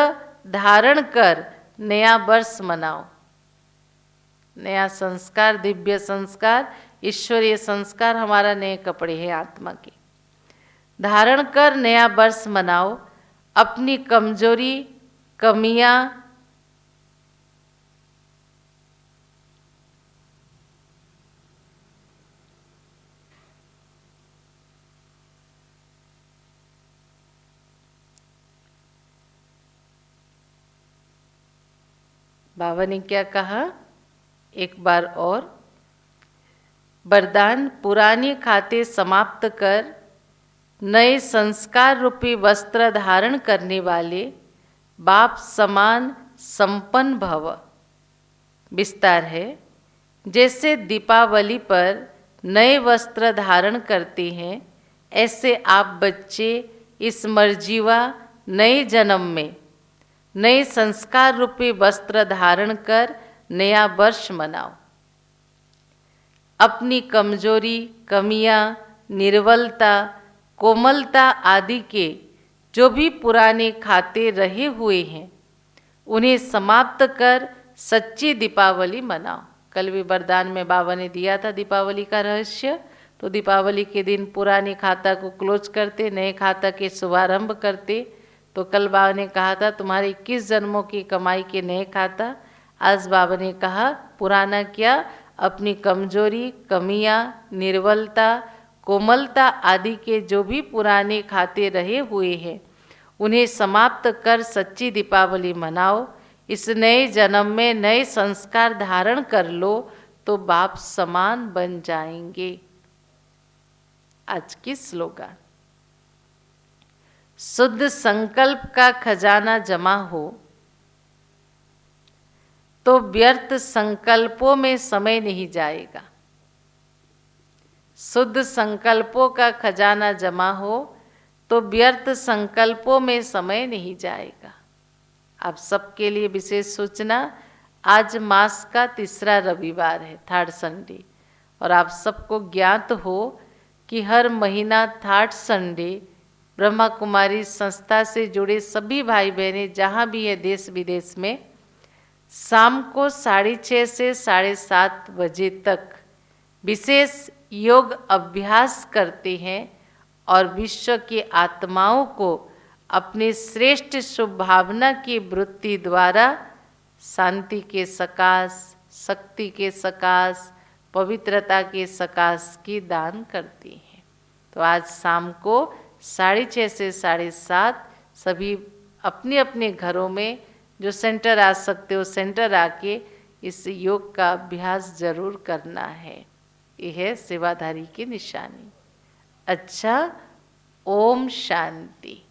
धारण कर नया वर्ष मनाओ। नया संस्कार, दिव्य संस्कार, ईश्वरीय संस्कार हमारा नए कपड़े हैं आत्मा के। धारण कर नया वर्ष मनाओ। अपनी कमजोरी, कमियां, बाबा ने क्या कहा एक बार और? वरदान, पुराने खाते समाप्त कर नए संस्कार रूपी वस्त्र धारण करने वाले बाप समान संपन्न भव। विस्तार है, जैसे दीपावली पर नए वस्त्र धारण करते हैं, ऐसे आप बच्चे इस मर्जीवा नए जन्म में नए संस्कार रूपी वस्त्र धारण कर नया वर्ष मनाओ। अपनी कमजोरी, कमियां, निर्बलता, कोमलता आदि के जो भी पुराने खाते रहे हुए हैं, उन्हें समाप्त कर सच्ची दीपावली मनाओ। कल भी वरदान में बाबा ने दिया था दीपावली का रहस्य। तो दीपावली के दिन पुराने खाता को क्लोज करते, नए खाता के शुभारंभ करते। तो कल बाबा ने कहा था तुम्हारे 21 जन्मों की कमाई के नए खाता। आज बाबा ने कहा पुराना क्या, अपनी कमजोरी, कमियां, निर्बलता, कोमलता आदि के जो भी पुराने खाते रहे हुए हैं, उन्हें समाप्त कर सच्ची दीपावली मनाओ। इस नए जन्म में नए संस्कार धारण कर लो तो बाप समान बन जाएंगे। आज की स्लोगन, शुद्ध संकल्प का खजाना जमा हो तो व्यर्थ संकल्पों में समय नहीं जाएगा। शुद्ध संकल्पों का खजाना जमा हो तो व्यर्थ संकल्पों में समय नहीं जाएगा। आप सबके लिए विशेष सूचना, आज मास का तीसरा रविवार है, थर्ड संडे, और आप सबको ज्ञात हो कि हर महीना थर्ड संडे ब्रह्मा कुमारी संस्था से जुड़े सभी भाई बहनें जहाँ भी है देश विदेश में, शाम को 6:30 से 7:30 बजे तक विशेष योग अभ्यास करते हैं और विश्व की आत्माओं को अपनी श्रेष्ठ शुभ भावना की वृत्ति द्वारा शांति के सकाश, शक्ति के सकाश, पवित्रता के सकाश की दान करती हैं। तो आज शाम को 6:30 से 7:30 सभी अपने अपने घरों में जो सेंटर आ सकते हो सेंटर आके इस योग का अभ्यास जरूर करना है। यह है सेवाधारी की निशानी। अच्छा, ओम शांति।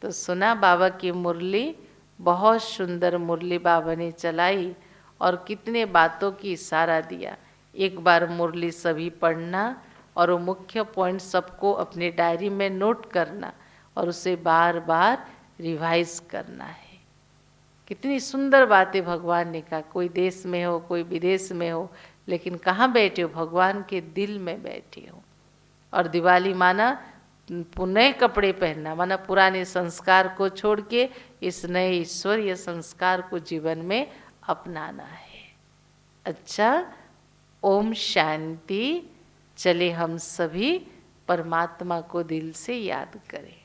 तो सुना बाबा की मुरली, बहुत सुंदर मुरली बाबा ने चलाई और कितने बातों की इशारा दिया। एक बार मुरली सभी पढ़ना और वो मुख्य पॉइंट सबको अपने डायरी में नोट करना और उसे बार बार रिवाइज करना है। कितनी सुंदर बातें भगवान ने कहा। कोई देश में हो, कोई विदेश में हो, लेकिन कहाँ बैठे हो? भगवान के दिल में बैठे हो। और दिवाली माना नए कपड़े पहनना, माना पुराने संस्कार को छोड़ के इस नए ईश्वरीय संस्कार को जीवन में अपनाना है। अच्छा, ओम शांति। चले हम सभी परमात्मा को दिल से याद करें।